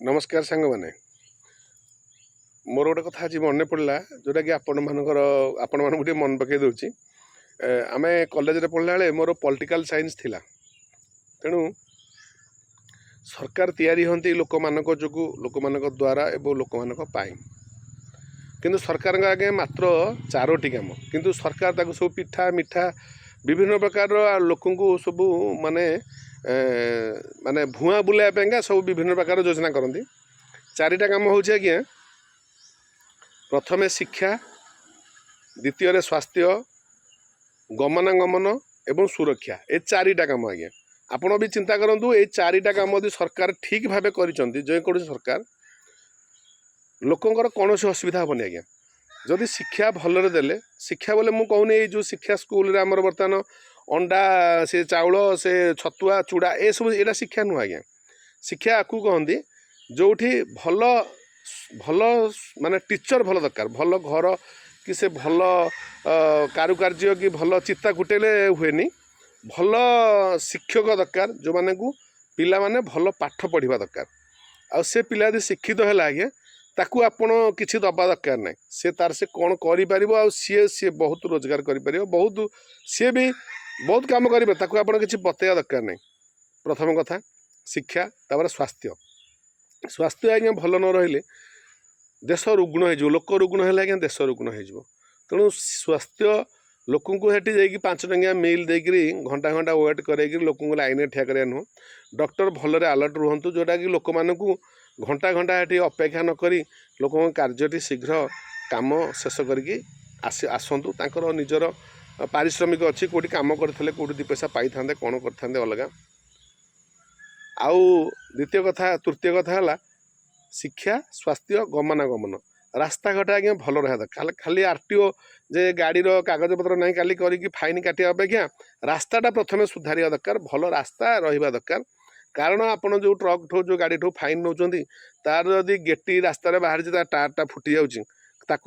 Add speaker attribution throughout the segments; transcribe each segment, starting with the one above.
Speaker 1: नमस्कार सांग मैंने मोर गोटे कथा आज मन पड़ा जोटा कि आपण मान गोटे मन पकई दूची आम कॉलेज पढ़ला बेले मोर पॉलिटिकल साइंस थिला तेणु सरकार तैयारी होती लोक मान जो लोक मान द्वारा एवं लोक मान किंतु सरकार आगे मात्र 4टी काम किंतु सरकार ताको सब पिठा मिठा विभिन्न प्रकार लोक सब माने माने भुआ बुलाइका सब विभिन्न प्रकार योजना करती 4टा काम हूँ आज्ञा प्रथमे शिक्षा द्वितीय स्वास्थ्य गमनागमन एवं सुरक्षा ए 4टा काम आज्ञा आपण भी चिंता करूँ ये 4टा काम यदि सरकार ठीक भाव कर सरकार लोकंर कौन असुविधा हेनी आज्ञा जदि शिक्षा भलरे देले शिक्षा बोले मुझे कहूनी ये जो शिक्षा स्कूल आमर बर्तमान अंडा से चाउल से छतुआ चूड़ा ए सब यहाँ शिक्षा नुह आज्ञा शिक्षा आपको कहती जो भल भल माने टीचर भल दरकार भल घर कि से भल कारुकार्य कि भल चित्ता कुटेले हुए भल शिक्षक दरकार जो माने को पिला माने भल पाठ पढ़ा दरकार आ से पिला यदि शिक्षित है आज्ञा ताकू आपण किसी दबा दरकार ना से तार से कौन कर सी बहुत रोजगार कर बहुत सी भी बहुत काम करेंगे ताकू आपण किसी बतैया दरकार ना प्रथम कथा शिक्षा तापर स्वास्थ्य स्वास्थ्य आज्ञा भल न रही देश रुग्ण हो लोक रुग्ण है आज्ञा देश रुग्ण हो तेणु स्वास्थ्य लोक जाकि 5 टंकिया मिल देकरी घंटा घंटा वेट कर लोक लाइन ठिया कर नुह डॉक्टर भलरे अलर्ट रुहतु जोटा कि लोक मानू घंटा घंटा ये अपेक्षा नक लोक कार्यटी शीघ्र काम शेष करके आसतु तांकर निजर पारिश्रमिक अच्छी कौटी काम करते कौटी 2 पैसा पाई था कौन करते अलग आउ द्वितीय कथा तृतीय कथा है शिक्षा स्वास्थ्य गमनागमन रास्ता घाट आज्ञा भल रहा दरकार खाली आरटीओ जे गाड़ी कागज पत्र ना काली करके फाइन काटिया अपेक्षा रास्ताटा प्रथम सुधारिया दरकार भल रास्ता रहा दरकार कारण आपड़ जो ट्रक ठो जो गाड़ी ठो फाइन नौ तार जदि गेटी रास्तार बाहर टायरटा फुटी जाऊँ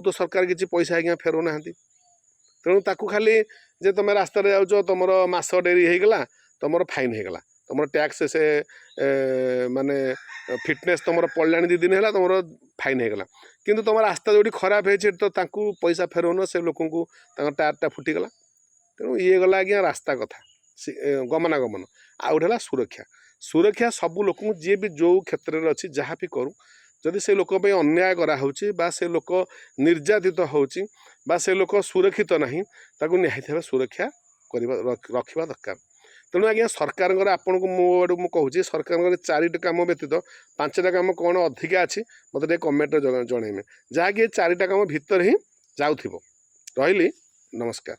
Speaker 1: तो सरकार किसी पैसा आज्ञा फेरौ ना तेणु ताकू खाली जे तुम रास्तार जाऊँ तुम मास डेरी होगला तुम फाइन होगला तुम टैक्स से माने फिटनेस तुम पड़ला 2 दिन है तुम फाइन होगला किंतु तुम रास्ता जो खराब है तो ताकू पैसा फेरौन से लोक टायरटा फुटीगला तेणु ये गला आज्ञा रास्ता कथा गमनागमन आउ गोटे सुरक्षा सुरक्षा सबू लोक जी भी जो क्षेत्र में अच्छी जहाँ भी करूँ जदि से लोक अन्याय करा से लोक निर्यातित होची से लोक सुरक्षित नहीं ताकू निहाती सुरक्षा रखा दरकार तेणु आज्ञा सरकार आपन को मुझे कहूँ सरकार 4टा काम व्यतीत 5टा काम कौन अधिका अच्छी मतलब कमेंट जनइमे जहाँकि 4टा काम भितर ही जाऊँ रही नमस्कार।